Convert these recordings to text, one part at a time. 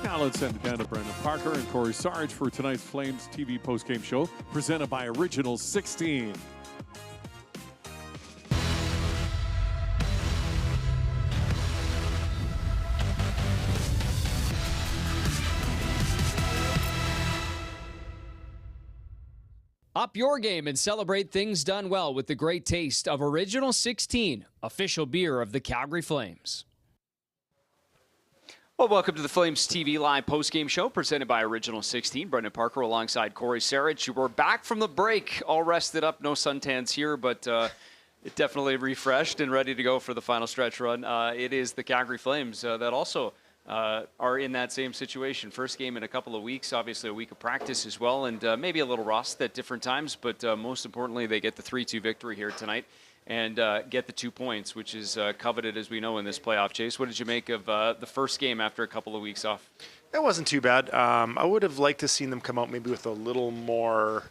Now let's send it down to Brendan Parker and Cory Sarich for tonight's Flames TV postgame show, presented by Original 16. Up your game and celebrate things done well with the great taste of Original 16, official beer of the Calgary Flames. Well, welcome to the Flames TV Live postgame show presented by Original 16. Brendan Parker alongside Cory Sarich. We're back from the break, all rested up, no suntans here, but it definitely refreshed and ready to go for the final stretch run. It is the Calgary Flames that also are in that same situation. First game in a couple of weeks, obviously a week of practice as well, and maybe a little rust at different times, but most importantly, they get the 3-2 victory here tonight and get the 2 points, which is coveted, as we know, in this playoff chase. What did you make of the first game after a couple of weeks off? That wasn't too bad. I would have liked to seen them come out maybe with a little more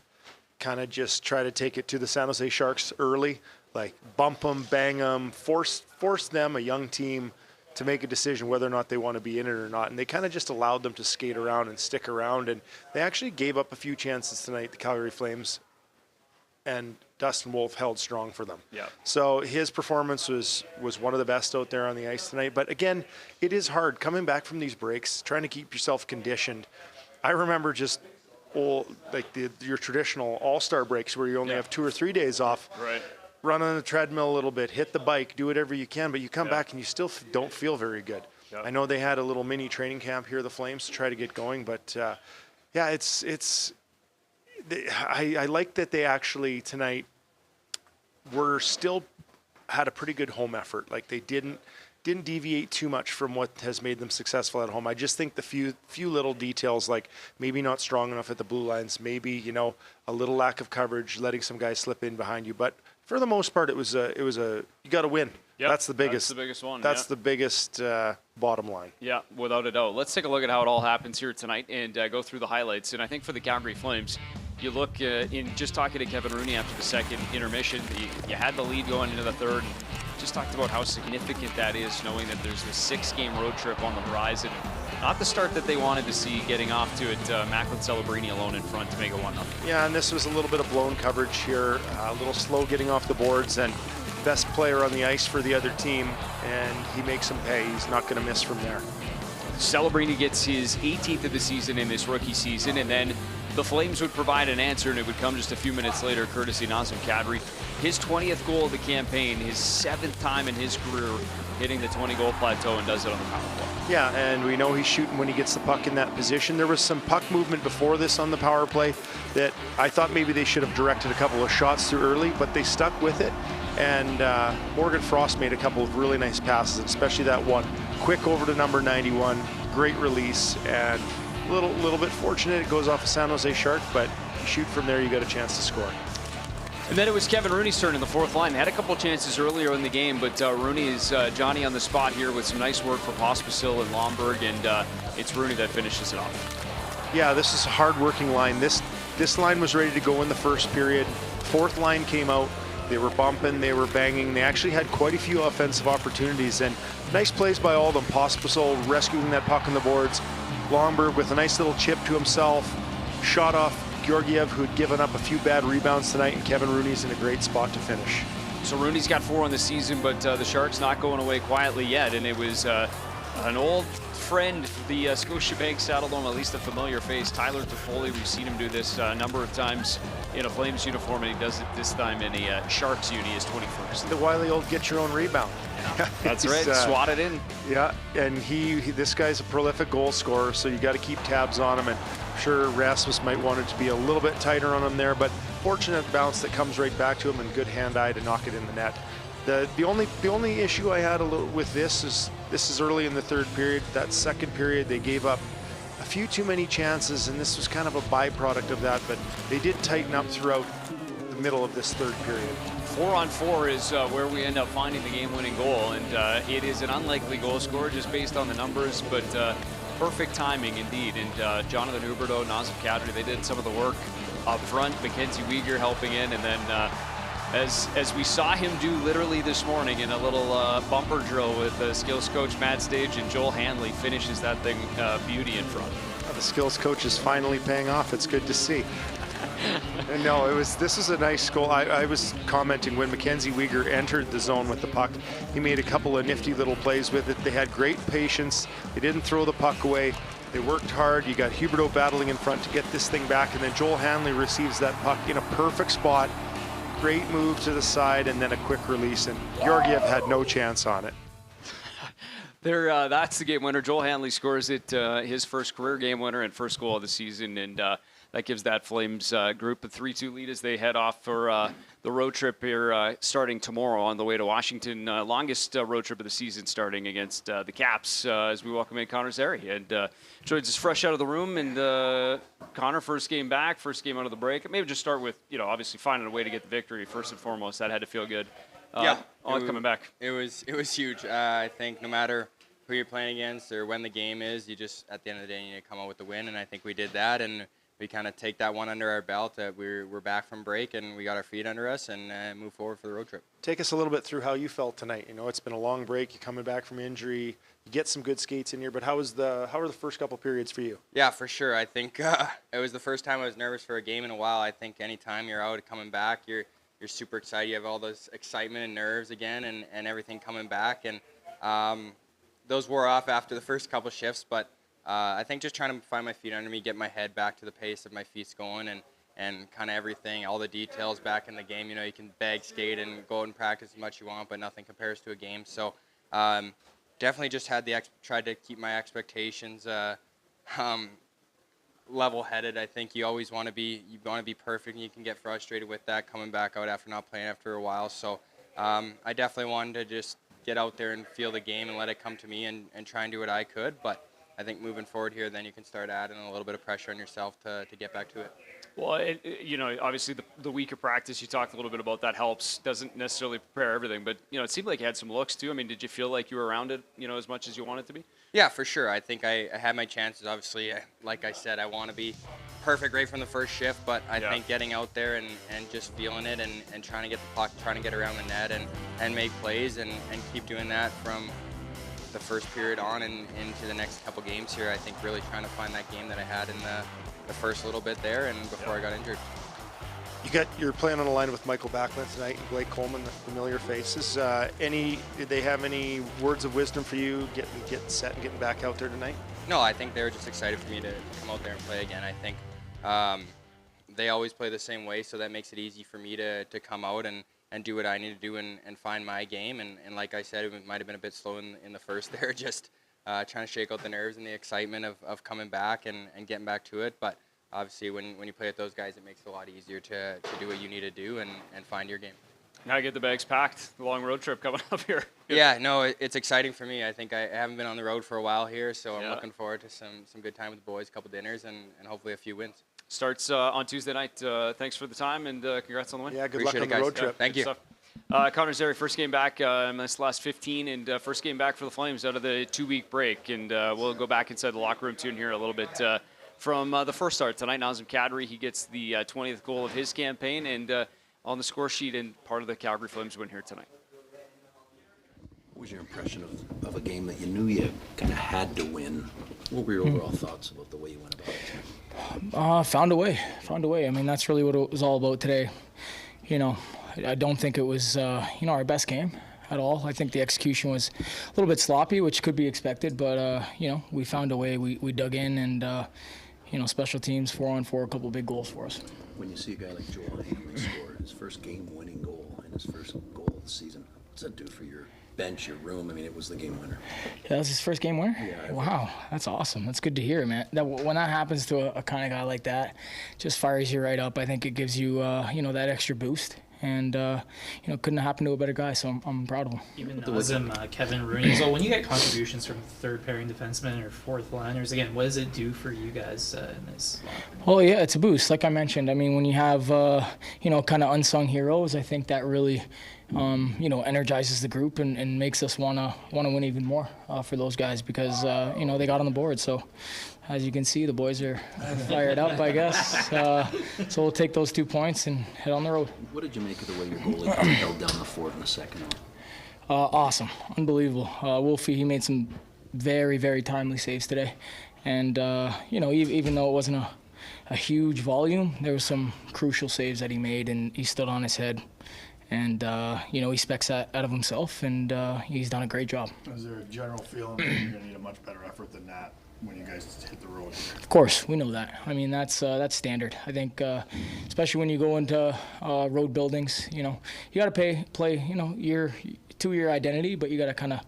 kind of just try to take it to the San Jose Sharks early, like bump them, bang them, force them, a young team, to make a decision whether or not they want to be in it or not. And they kind of just allowed them to skate around and stick around. And they actually gave up a few chances tonight, the Calgary Flames, and Dustin Wolf held strong for them. Yeah. So his performance was one of the best out there on the ice tonight. But again, it is hard coming back from these breaks, trying to keep yourself conditioned. I remember just your traditional all-star breaks where you only have 2 or 3 days off. Right. Run on the treadmill a little bit, hit the bike, do whatever you can, but you come back and you still don't feel very good. I know they had a little mini training camp here, the Flames, to try to get going, but I like that they actually tonight had a pretty good home effort. Like they didn't deviate too much from what has made them successful at home. I just think the few little details, like maybe not strong enough at the blue lines, maybe a little lack of coverage, letting some guys slip in behind you, but for the most part, it was you got to win. Yep, that's the biggest. That's the biggest one. That's the biggest bottom line. Yeah, without a doubt. Let's take a look at how it all happens here tonight and go through the highlights. And I think for the Calgary Flames, you look in just talking to Kevin Rooney after the second intermission, you had the lead going into the third. Just talked about how significant that is, knowing that there's this 6-game road trip on the horizon. Not the start that they wanted to see, getting off to it. Macklin Celebrini alone in front to make it 1-0. Yeah, and this was a little bit of blown coverage here, a little slow getting off the boards, and best player on the ice for the other team, and he makes him pay. He's not going to miss from there. Celebrini gets his 18th of the season in this rookie season, and then the Flames would provide an answer, and it would come just a few minutes later, courtesy Nazem Kadri. His 20th goal of the campaign, his 7th time in his career hitting the 20-goal plateau, and does it on the power play. Yeah, and we know he's shooting when he gets the puck in that position. There was some puck movement before this on the power play that I thought maybe they should have directed a couple of shots too early, but they stuck with it. And Morgan Frost made a couple of really nice passes, especially that one. Quick over to number 91, great release, and a little bit fortunate it goes off a San Jose Shark, but you shoot from there, you got a chance to score. And then it was Kevin Rooney's turn in the fourth line. They had a couple of chances earlier in the game, but Rooney is Johnny on the spot here with some nice work from Pospisil and Lomberg, and it's Rooney that finishes it off. Yeah, this is a hard-working line. This line was ready to go in the first period. Fourth line came out. They were bumping, they were banging. They actually had quite a few offensive opportunities, and nice plays by all of them. Pospisil rescuing that puck on the boards. Lomberg with a nice little chip to himself. Shot off Georgiev, who had given up a few bad rebounds tonight, and Kevin Rooney's in a great spot to finish. So Rooney's got 4 on the season, but the Sharks not going away quietly yet, and it was an old friend, the Scotiabank Saddledome, at least a familiar face, Tyler Toffoli. We've seen him do this a number of times in a Flames uniform, and he does it this time in a Sharks uni, his 21st. The wily old get your own rebound. Yeah, that's right, swat it in. Yeah, and this guy's a prolific goal scorer, so you got to keep tabs on him, and I'm sure Rasmus might want it to be a little bit tighter on him there, but fortunate bounce that comes right back to him, and good hand-eye to knock it in the net. The only issue I had with this is early in the third period. That second period, they gave up a few too many chances, and this was kind of a byproduct of that, but they did tighten up throughout the middle of this third period. 4-on-4 is where we end up finding the game-winning goal, and it is an unlikely goal scorer just based on the numbers, but perfect timing indeed. And Jonathan Huberdeau, Nazem Kadri, they did some of the work up front. Mackenzie Weegar helping in, and then as we saw him do literally this morning in a little bumper drill with skills coach Matt Stage, and Joel Hanley finishes that thing beauty in front. The skills coach is finally paying off. It's good to see. And no, this was a nice goal. I was commenting when Mackenzie Weegar entered the zone with the puck. He made a couple of nifty little plays with it. They had great patience. They didn't throw the puck away. They worked hard. You got Huberdeau battling in front to get this thing back, and then Joel Hanley receives that puck in a perfect spot. Great move to the side, and then a quick release, and Georgiev had no chance on it. That's the game winner. Joel Hanley scores it, his first career game winner and first goal of the season, and that gives that Flames group a 3-2 lead as they head off for the road trip here starting tomorrow on the way to Washington. Longest road trip of the season, starting against the Caps as we welcome in Connor Zary. And joins us fresh out of the room. And Connor, first game back, first game out of the break. Maybe just start with, obviously finding a way to get the victory first and foremost. That had to feel good. Coming back. It was huge. I think no matter who you're playing against or when the game is, you just, at the end of the day, you need to come out with the win. And I think we did that. And we kind of take that one under our belt. We're back from break, and we got our feet under us and move forward for the road trip. Take us a little bit through how you felt tonight. It's been a long break. You're coming back from injury. You get some good skates in here, but how were the first couple periods for you? Yeah, for sure. I think it was the first time I was nervous for a game in a while. I think anytime you're out coming back, you're super excited. You have all this excitement and nerves again and everything coming back. And those wore off after the first couple shifts, but I think just trying to find my feet under me, get my head back to the pace of my feet's going, and kind of everything, all the details back in the game. You can bag skate and go out and practice as much as you want, but nothing compares to a game. So definitely just tried to keep my expectations level-headed. I think you always want to be perfect, and you can get frustrated with that coming back out after not playing after a while. So I definitely wanted to just get out there and feel the game and let it come to me and try and do what I could. But I think moving forward here, then you can start adding a little bit of pressure on yourself to get back to it. Well, obviously the week of practice, you talked a little bit about that helps. Doesn't necessarily prepare everything, but, it seemed like you had some looks too. I mean, did you feel like you were around it, as much as you wanted to be? Yeah, for sure. I think I had my chances. Obviously, like I said, I want to be perfect right from the first shift, but I think getting out there and just feeling it and trying to get the puck, trying to get around the net and make plays and keep doing that from the first period on and into the next couple games here. I think really trying to find that game that I had in the first little bit there and before I got injured. You're playing on a line with Michael Backlund tonight and Blake Coleman, the familiar faces. Did they have any words of wisdom for you getting set and getting back out there tonight? No, I think they were just excited for me to come out there and play again. I think they always play the same way, so that makes it easy for me to come out and do what I need to do and find my game. And like I said, it might have been a bit slow in the first there, just trying to shake out the nerves and the excitement of coming back and getting back to it. But obviously, when you play with those guys, it makes it a lot easier to do what you need to do and find your game. Now get the bags packed. The long road trip coming up here. Yeah, no, it's exciting for me. I think I haven't been on the road for a while here, so I'm looking forward to some good time with the boys, a couple dinners, and hopefully a few wins. Starts on Tuesday night. Thanks for the time, and congrats on the win. Yeah, good luck on the road trip. Thank you. Connor Zary, first game back in this last 15, and first game back for the Flames out of the 2-week break. And we'll go back inside the locker room too and hear a little bit from the first start tonight. Nazem Kadri, he gets the 20th goal of his campaign, and on the score sheet and part of the Calgary Flames win here tonight. What was your impression of a game that you knew you kind of had to win? What were your overall thoughts about the way you went about it? Found a way. I mean, that's really what it was all about today. I don't think it was, our best game at all. I think the execution was a little bit sloppy, which could be expected, but, we found a way. We dug in and, special teams, 4-on-4, a couple big goals for us. When you see a guy like Joel Hanley score his first game-winning goal and his first goal of the season, what's that do for your bench, your room? I mean, it was the game winner. Yeah, that was his first game winner? Yeah. Wow, that's awesome. That's good to hear, man. When that happens to a kind of guy like that, just fires you right up. I think it gives you, that extra boost. And, couldn't have happened to a better guy, so I'm proud of him. Even Nazem, Kevin Rooney. So when you get contributions from third-pairing defensemen or fourth-liners, again, what does it do for you guys in this? Well, yeah, it's a boost. Like I mentioned, I mean, when you have, kind of unsung heroes, I think that really, energizes the group and makes us want to win even more for those guys because, they got on the board. So as you can see, the boys are fired up, I guess. So we'll take those 2 points and head on the road. What did you make of the way your goalie held down the fort in the second one? Awesome. Unbelievable. Wolfie, he made some very, very timely saves today. And, even though it wasn't a huge volume, there was some crucial saves that he made, and he stood on his head. And, he expects that out of himself, and he's done a great job. Is there a general feeling that you're going to need a much better effort than that when you guys hit the road? Of course, we know that. I mean, that's standard. I think, especially when you go into road buildings, you got to play, to your identity, but you got to kind of,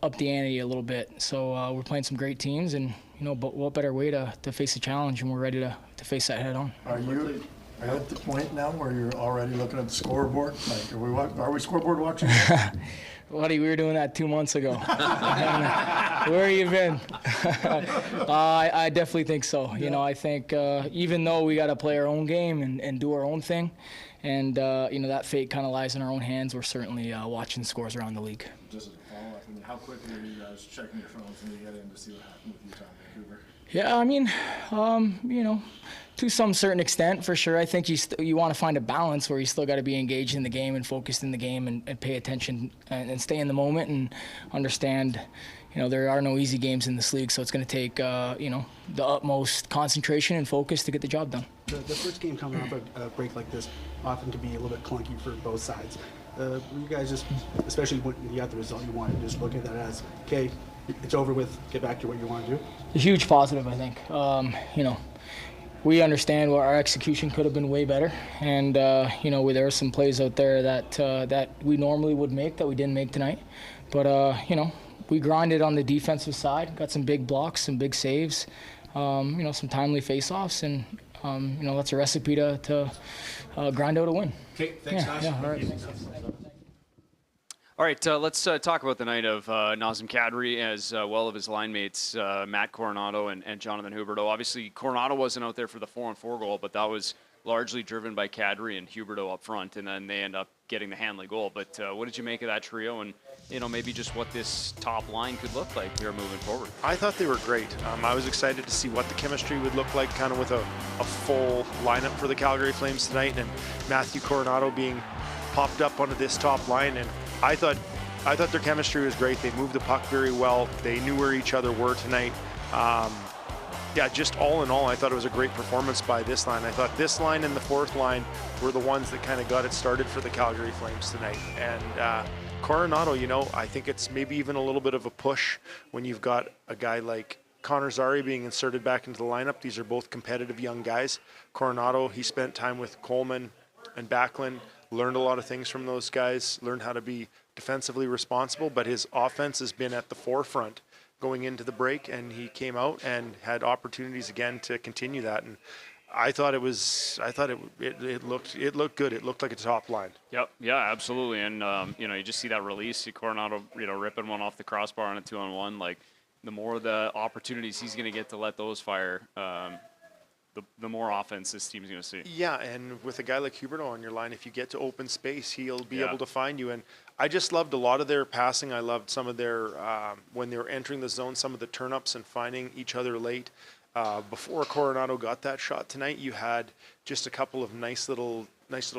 up the ante a little bit. So we're playing some great teams, and but what better way to face a challenge, and we're ready to face that head on. Are you at the point now where you're already looking at the scoreboard? Like, are we scoreboard watching? Buddy, we were doing that 2 months ago. Where have you been? I definitely think so. I think even though we got to play our own game and do our own thing, and that fate kind of lies in our own hands, we're certainly watching scores around the league. Just as a follow-up, how quickly are you guys checking your phones when you get in to see what happened with Utah and Vancouver? Yeah, I mean, to some certain extent, for sure. I think you want to find a balance where you still got to be engaged in the game and focused in the game and pay attention and stay in the moment and understand, there are no easy games in this league, so it's going to take, the utmost concentration and focus to get the job done. The first game coming off a break like this often can be a little bit clunky for both sides. You guys just, especially when you got the result you wanted, just look at that as, okay, it's over with, get back to what you want to do? A huge positive, I think. We understand what our execution could have been way better, and there are some plays out there that we normally would make that we didn't make tonight. But we grinded on the defensive side, got some big blocks, some big saves, some timely face-offs, and that's a recipe to grind out a win. Okay, thanks, guys. Yeah, all right. All right, let's talk about the night of Nazem Kadri as well of his line mates, Matt Coronado and Jonathan Huberdeau. Obviously, Coronado wasn't out there for the 4-on-4 goal, but that was largely driven by Kadri and Huberdeau up front, and then they end up getting the Hanley goal. But what did you make of that trio, and maybe just what this top line could look like here moving forward? I thought they were great. I was excited to see what the chemistry would look like, kind of with a full lineup for the Calgary Flames tonight, and Matthew Coronado being popped up onto this top line, and I thought their chemistry was great. They moved the puck very well. They knew where each other were tonight. Just all in all, I thought it was a great performance by this line. I thought this line and the fourth line were the ones that kind of got it started for the Calgary Flames tonight. And Coronado, I think it's maybe even a little bit of a push when you've got a guy like Connor Zary being inserted back into the lineup. These are both competitive young guys. Coronado, he spent time with Coleman and Backlund, learned a lot of things from those guys, learned how to be defensively responsible, but his offense has been at the forefront going into the break, and he came out and had opportunities again to continue that. And I thought it looked good. It looked like a top line. Yep, yeah, absolutely. And you just see that release, see Coronado, ripping one off the crossbar on a 2-on-1. Like, the more the opportunities he's going to get to let those fire, the more offense this team's going to see. Yeah, and with a guy like Huberdeau on your line, if you get to open space, he'll be able to find you. And I just loved a lot of their passing. I loved some of their, when they were entering the zone, some of the turn-ups and finding each other late. Before Coronado got that shot tonight, you had just a couple of nice little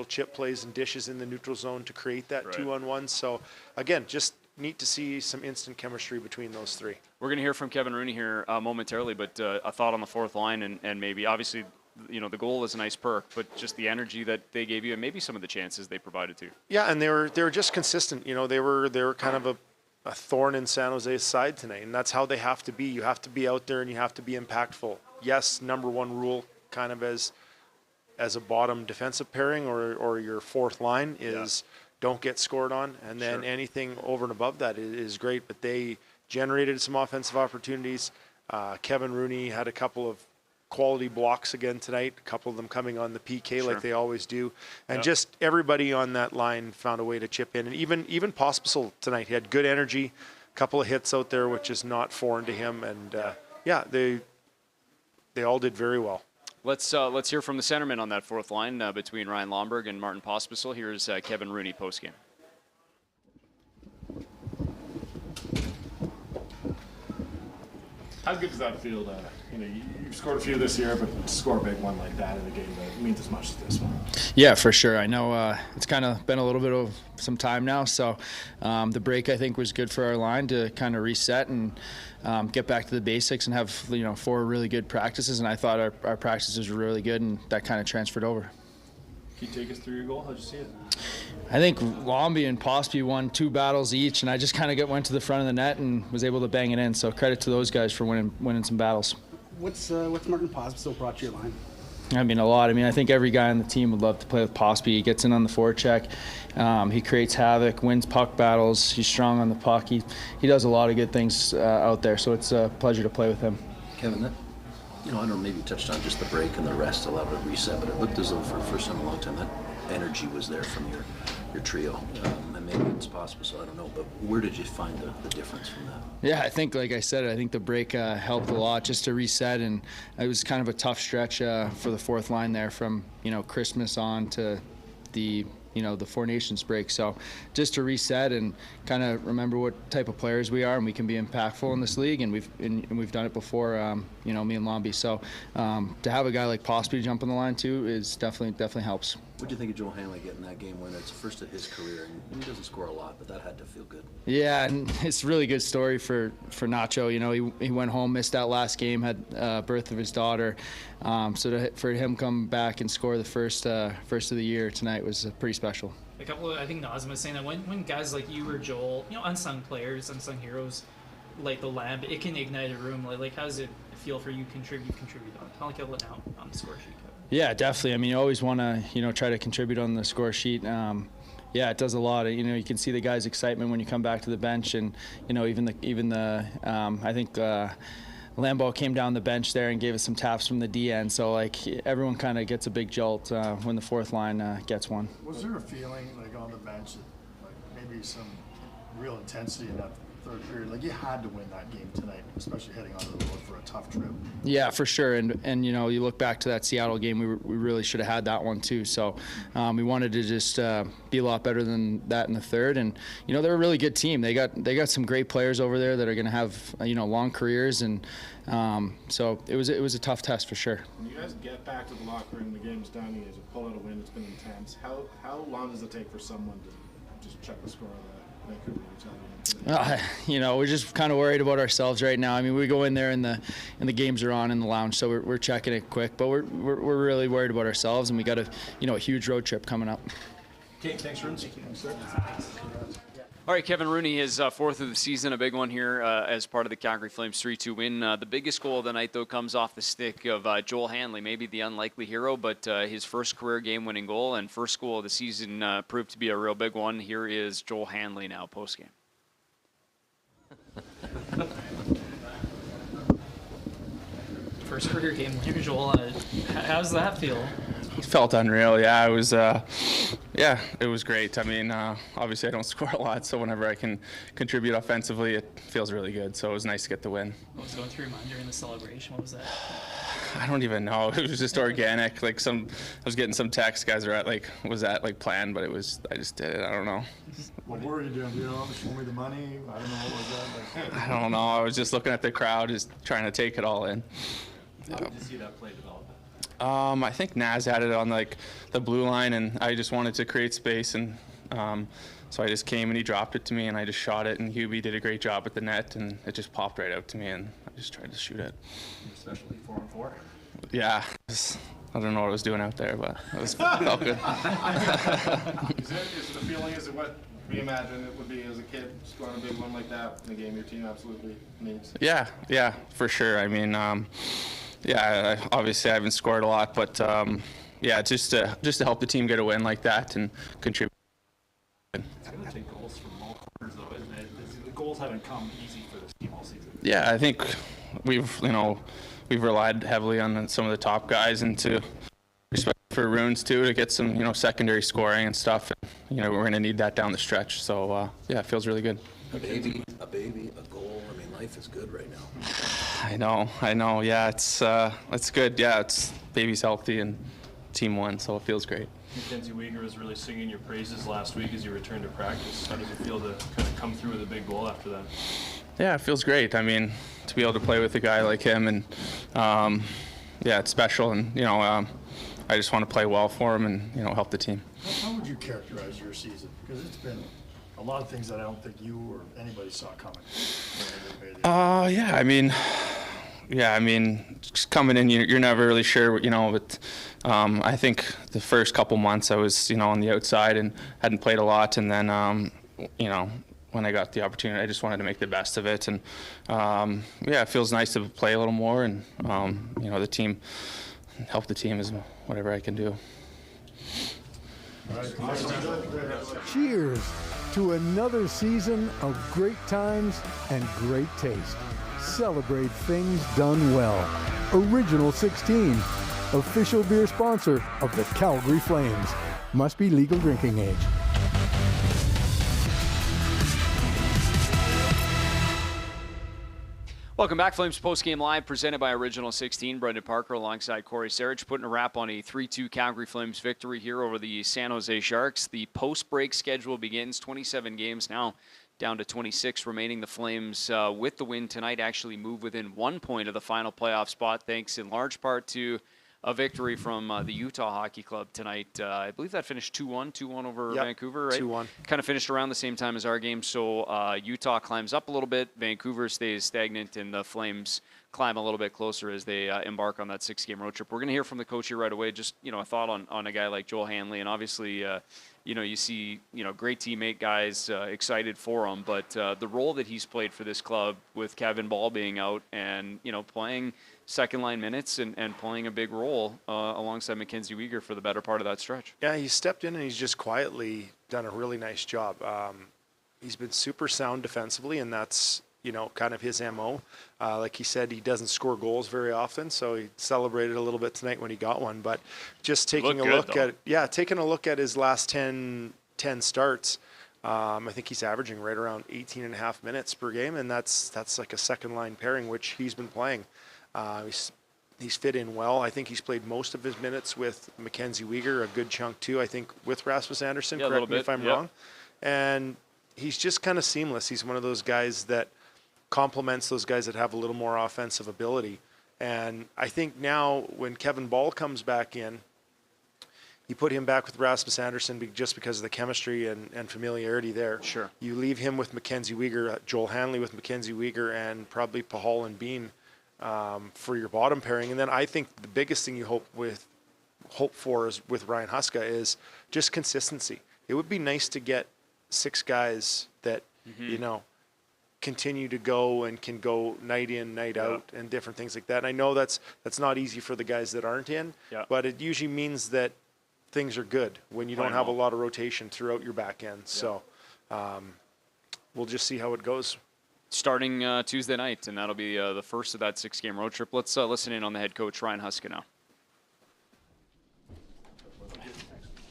chip plays and dishes in the neutral zone to create that 2-on-1. So, again, just neat to see some instant chemistry between those three. We're going to hear from Kevin Rooney here momentarily, but a thought on the fourth line and maybe, obviously, the goal is a nice perk, but just the energy that they gave you and maybe some of the chances they provided to you. Yeah, and they were just consistent. They were kind of a thorn in San Jose's side tonight, and that's how they have to be. You have to be out there and you have to be impactful. Yes, number one rule kind of as a bottom defensive pairing or your fourth line is don't get scored on, and then anything over and above that is great. But they generated some offensive opportunities. Kevin Rooney had a couple of quality blocks again tonight, a couple of them coming on the PK like they always do. And just everybody on that line found a way to chip in. And even Pospisil tonight, he had good energy, a couple of hits out there, which is not foreign to him. And they all did very well. Let's hear from the centerman on that fourth line between Ryan Lomberg and Martin Pospisil. Here's Kevin Rooney postgame. How good does that feel? You've scored a few this year, but to score a big one like that in a game that means as much as this one. Yeah, for sure. I know it's kind of been a little bit of some time now, so the break I think was good for our line to kind of reset and get back to the basics and have 4 really good practices. And I thought our practices were really good, and that kind of transferred over. Can you take us through your goal? How'd you see it? I think Lomby and Posby won 2 battles each, and I just kind of went to the front of the net and was able to bang it in. So credit to those guys for winning some battles. What's Martin Posby still brought to your line? I mean, a lot. I mean, I think every guy on the team would love to play with Posby. He gets in on the forecheck. He creates havoc, wins puck battles. He's strong on the puck. He does a lot of good things out there, so it's a pleasure to play with him. Kevin, I don't know, maybe you touched on just the break and the rest, a lot of it reset, but it looked as though for the first time in a long time that energy was there from your trio. And maybe it's possible, so I don't know, but where did you find the difference from that? Yeah, I think, like I said, I think the break helped a lot just to reset, and it was kind of a tough stretch for the fourth line there from, Christmas on to the the Four Nations break. So just to reset and kind of remember what type of players we are, and we can be impactful in this league, and we've done it before, me and Lomby. So to have a guy like Posby jump on the line too is definitely helps. What do you think of Joel Hanley getting that game winner? It's the first of his career, and he doesn't score a lot, but that had to feel good. Yeah, and it's a really good story for Nacho. He went home, missed that last game, had birth of his daughter. So for him come back and score the first of the year tonight was pretty special. I think Nazem was saying that when guys like you or Joel, unsung players, unsung heroes, light the lamp, it can ignite a room. Like how does it feel for you to contribute on? Kind of like out on the score sheet. Yeah, definitely. I mean, you always want to, try to contribute on the score sheet. Yeah, it does a lot. You can see the guys' excitement when you come back to the bench, and even the I think Lambeau came down the bench there and gave us some taps from the D end. So everyone kind of gets a big jolt when the fourth line gets one. Was there a feeling on the bench that maybe some real intensity in that third period? You had to win that game tonight, especially heading onto the road for a tough trip. Yeah, for sure. And you look back to that Seattle game, we really should have had that one too. So we wanted to just be a lot better than that in the third. And they're a really good team. They got some great players over there that are going to have long careers. And so it was a tough test for sure. When you guys get back to the locker room, the game's done. You guys have pulled out a win. It's been intense. How long does it take for someone to just check the score of that Vancouver Utah? We're just kind of worried about ourselves right now. I mean, we go in there and the games are on in the lounge, so we're checking it quick. But we're really worried about ourselves, and we got a huge road trip coming up. Okay, thanks, Rooney. All right, Kevin Rooney, his fourth of the season, a big one here as part of the Calgary Flames 3-2 win. The biggest goal of the night, though, comes off the stick of Joel Hanley, maybe the unlikely hero, but his first career game-winning goal and first goal of the season proved to be a real big one. Here is Joel Hanley now, postgame. First career game winner, Joel. How's that feel? It felt unreal. Yeah, it was. It was great. I mean, obviously I don't score a lot, so whenever I can contribute offensively, it feels really good. So it was nice to get the win. What was going through your mind during the celebration? What was that? I don't even know. It was just organic. I was getting some texts. Guys are was that planned? But I just did it. I don't know. What were you doing? Show me the money. I don't know what was that. I don't know. I was just looking at the crowd, just trying to take it all in. How did you see that play develop? I think Naz had it on the blue line, and I just wanted to create space, and so I just came and he dropped it to me, and I just shot it, and Hubie did a great job at the net, and it just popped right out to me, and I just tried to shoot it. Especially 4-on-4. Yeah, I don't know what I was doing out there, but it felt good. Is it a feeling? Is it what we imagine it would be as a kid, scoring a big one like that in a game your team absolutely needs? Yeah, for sure. I mean. Obviously I haven't scored a lot, but just to help the team get a win like that and contribute. It's going to take goals from all corners, though, isn't it? The goals haven't come easy for this team all season. Yeah, I think we've relied heavily on some of the top guys, and to respect for Runes too, to get some secondary scoring and stuff. And, we're going to need that down the stretch. So it feels really good. A baby, a goal. I mean, life is good right now. I know. Yeah, it's good. Yeah, baby's healthy and team won, so it feels great. Mackenzie Weegar was really singing your praises last week as you returned to practice. How does it feel to kind of come through with a big goal after that? Yeah, it feels great. I mean, to be able to play with a guy like him, and yeah, it's special. And I just want to play well for him and help the team. How would you characterize your season? Because it's been a lot of things that I don't think you or anybody saw coming. Yeah, I mean, just coming in, you're never really sure, but I think the first couple months I was, on the outside and hadn't played a lot, and then, when I got the opportunity, I just wanted to make the best of it, and yeah, it feels nice to play a little more, and the team, help the team is whatever I can do. Cheers to another season of great times and great taste. Celebrate things done well. Original 16, official beer sponsor of the Calgary Flames. Must be legal drinking age. Welcome back, Flames Postgame Live, presented by Original 16. Brendan Parker alongside Cory Sarich, putting a wrap on a 3-2 Calgary Flames victory here over the San Jose Sharks. The post-break schedule begins, 27 games now, down to 26 remaining. The Flames, with the win tonight, actually move within 1 point of the final playoff spot, thanks in large part to a victory from the Utah Hockey Club tonight. I believe that finished 2-1 over Vancouver, right? 2-1. Kind of finished around the same time as our game. So Utah climbs up a little bit, Vancouver stays stagnant, and the Flames climb a little bit closer as they embark on that 6-game road trip. We're going to hear from the coach here right away. Just, a thought on a guy like Joel Hanley, and obviously, you see, great teammate guys excited for him, but the role that he's played for this club with Kevin Ball being out and, playing second-line minutes and playing a big role alongside Mackenzie Weegar for the better part of that stretch. Yeah, he stepped in and he's just quietly done a really nice job. He's been super sound defensively, and that's, kind of his MO. Like he said, he doesn't score goals very often, so he celebrated a little bit tonight when he got one. But just taking taking a look at his last 10 starts, I think he's averaging right around 18 and a half minutes per game, and that's like a second-line pairing, which he's been playing. He's fit in well. I think he's played most of his minutes with Mackenzie Weegar, a good chunk too, I think, with Rasmus Andersson. Yeah, correct me if I'm wrong. And he's just kind of seamless. He's one of those guys that complements those guys that have a little more offensive ability. And I think now when Kevin Ball comes back in, you put him back with Rasmus Andersson just because of the chemistry and familiarity there. Sure. You leave him with Mackenzie Weegar, Joel Hanley with Mackenzie Weegar, and probably Pahal and Bean for your bottom pairing. And then I think the biggest thing you hope for is with Ryan Huska is just consistency. It would be nice to get 6 guys that, continue to go and can go night in, night out, and different things like that. And I know that's not easy for the guys that aren't in, but it usually means that things are good when you don't have a lot of rotation throughout your back end. So we'll just see how it goes. Starting Tuesday night, and that'll be the first of that 6-game road trip. Let's listen in on the head coach, Ryan Huska, now.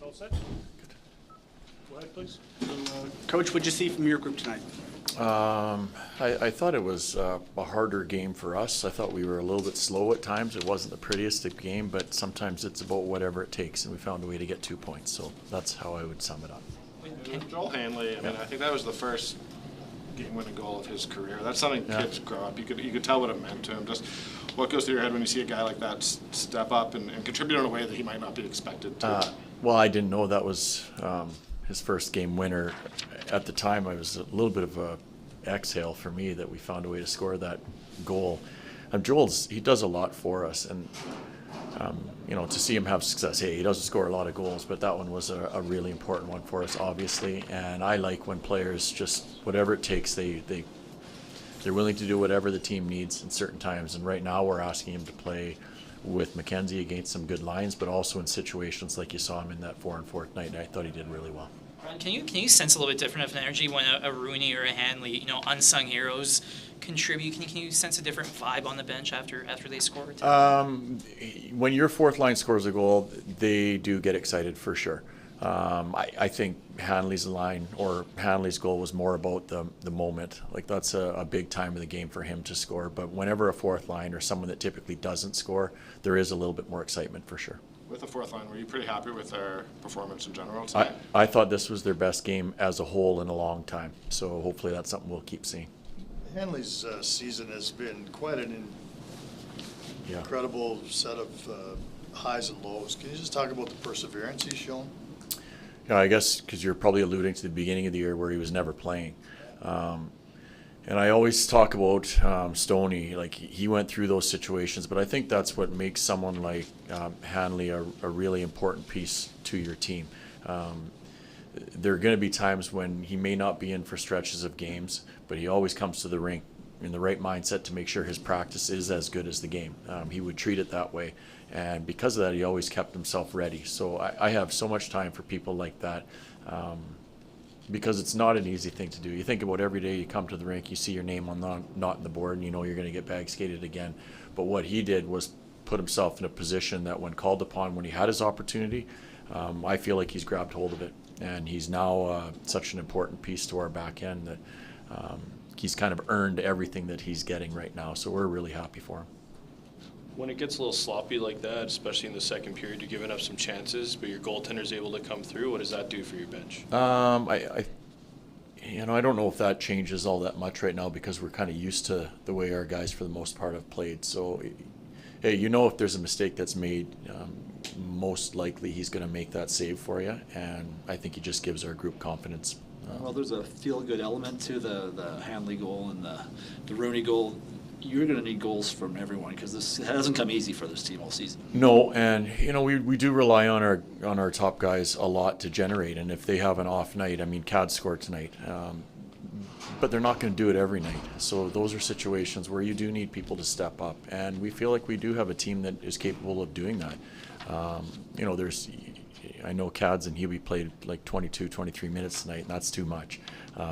All set? Go ahead, please. Coach, what'd you see from your group tonight? I thought it was a harder game for us. I thought we were a little bit slow at times. It wasn't the prettiest of game, but sometimes it's about whatever it takes, and we found a way to get 2 points. So that's how I would sum it up. Joel Hanley, I think that was the first game-winning goal of his career. That's something kids grow up. You could tell what it meant to him. Just what goes through your head when you see a guy like that step up and contribute in a way that he might not be expected to? Well, I didn't know that was his first game winner. At the time, it was a little bit of a exhale for me that we found a way to score that goal. He does a lot for us, and to see him have success. Hey, he doesn't score a lot of goals, but that one was a really important one for us, obviously. And I like when players just whatever it takes, they're willing to do whatever the team needs in certain times. And right now, we're asking him to play with Mackenzie against some good lines, but also in situations like you saw him in that 4-on-4 night. And I thought he did really well. Can you sense a little bit different of an energy when a Rooney or a Hanley, unsung heroes, contribute? Can you sense a different vibe on the bench after they score? When your fourth line scores a goal, they do get excited for sure. I think Hanley's goal was more about the moment. Like that's a big time of the game for him to score. But whenever a fourth line or someone that typically doesn't score, there is a little bit more excitement for sure. With the fourth line, were you pretty happy with their performance in general tonight? I thought this was their best game as a whole in a long time. So hopefully that's something we'll keep seeing. Hanley's season has been quite an incredible set of highs and lows. Can you just talk about the perseverance he's shown? Yeah, I guess because you're probably alluding to the beginning of the year where he was never playing. And I always talk about Stoney, like he went through those situations, but I think that's what makes someone like Hanley a really important piece to your team. There are going to be times when he may not be in for stretches of games, but he always comes to the rink in the right mindset to make sure his practice is as good as the game. He would treat it that way, and because of that, he always kept himself ready. So I have so much time for people like that. Because it's not an easy thing to do. You think about every day you come to the rink, you see your name on not in the board, and you know you're going to get bag skated again. But what he did was put himself in a position that when called upon, when he had his opportunity, I feel like he's grabbed hold of it. And he's now such an important piece to our back end that he's kind of earned everything that he's getting right now. So we're really happy for him. When it gets a little sloppy like that, especially in the second period, you're giving up some chances, but your goaltender's able to come through. What does that do for your bench? I don't know if that changes all that much right now because we're kind of used to the way our guys, for the most part, have played. So, hey, if there's a mistake that's made, most likely he's going to make that save for you, and I think he just gives our group confidence. Well, there's a feel-good element to the Hanley goal and the Rooney goal. You're going to need goals from everyone because this hasn't come easy for this team all season. No, and we do rely on our top guys a lot to generate, and if they have an off night, I mean, Cad scored tonight, but they're not going to do it every night. So those are situations where you do need people to step up, and we feel like we do have a team that is capable of doing that. I know Cads and Hubie played like 22, 23 minutes tonight, and that's too much.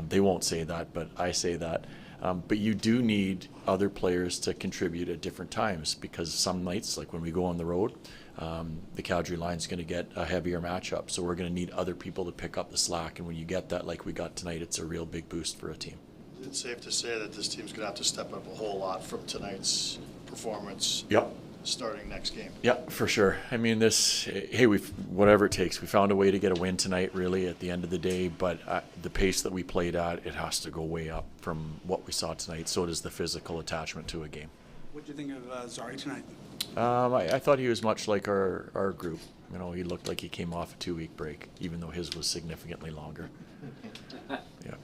They won't say that, but I say that. But you do need other players to contribute at different times because some nights, like when we go on the road, the Calgary line's going to get a heavier matchup. So we're going to need other people to pick up the slack. And when you get that like we got tonight, it's a real big boost for a team. It's safe to say that this team's going to have to step up a whole lot from tonight's performance. Yep. Starting next game. Yeah, for sure. I mean, whatever it takes. We found a way to get a win tonight, really, at the end of the day. But the pace that we played at, it has to go way up from what we saw tonight. So does the physical attachment to a game. What do you think of Zary tonight? I thought he was much like our group. He looked like he came off a 2-week break, even though his was significantly longer. Yeah.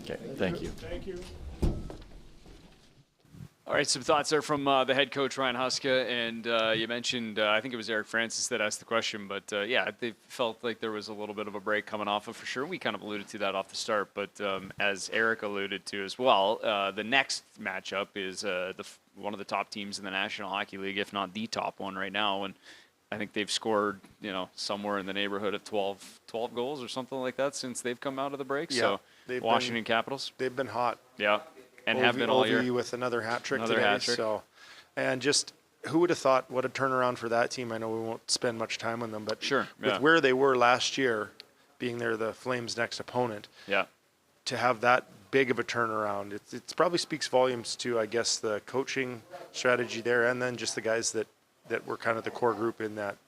Okay. Thank you. Thank you. All right, some thoughts there from the head coach, Ryan Huska, and you mentioned, I think it was Eric Francis that asked the question, but they felt like there was a little bit of a break coming off of for sure. We kind of alluded to that off the start, but as Eric alluded to as well, the next matchup is one of the top teams in the National Hockey League, if not the top one right now, and I think they've scored, somewhere in the neighborhood of 12 goals or something like that since they've come out of the break. Yeah, so Washington Capitals. They've been hot. Yeah. And have been all year. with another hat trick today. So, and just who would have thought what a turnaround for that team? I know we won't spend much time on them, but sure, with where they were last year, being the Flames' next opponent, to have that big of a turnaround, it probably speaks volumes to, I guess, the coaching strategy there, and then just the guys that were kind of the core group in that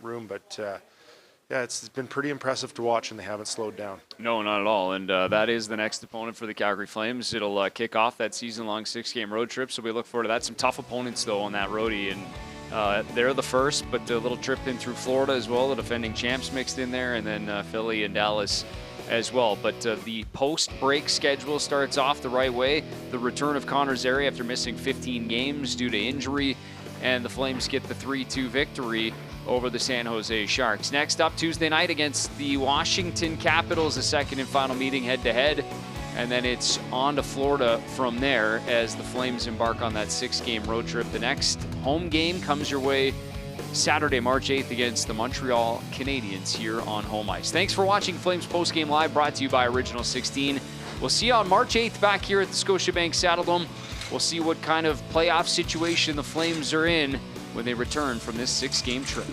room. But it's been pretty impressive to watch, and they haven't slowed down. No, not at all. And that is the next opponent for the Calgary Flames. It'll kick off that season-long 6-game road trip, so we look forward to that. Some tough opponents, though, on that roadie. And they're the first, but a little trip in through Florida as well. The defending champs mixed in there, and then Philly and Dallas as well. But the post-break schedule starts off the right way. The return of Connor Zary after missing 15 games due to injury, and the Flames get the 3-2 victory over the San Jose Sharks. Next up, Tuesday night against the Washington Capitals, a second and final meeting head-to-head. And then it's on to Florida from there as the Flames embark on that 6-game road trip. The next home game comes your way Saturday, March 8th against the Montreal Canadiens here on home ice. Thanks for watching Flames Postgame Live, brought to you by Original 16. We'll see you on March 8th back here at the Scotiabank Saddledome. We'll see what kind of playoff situation the Flames are in when they return from this 6-game trip.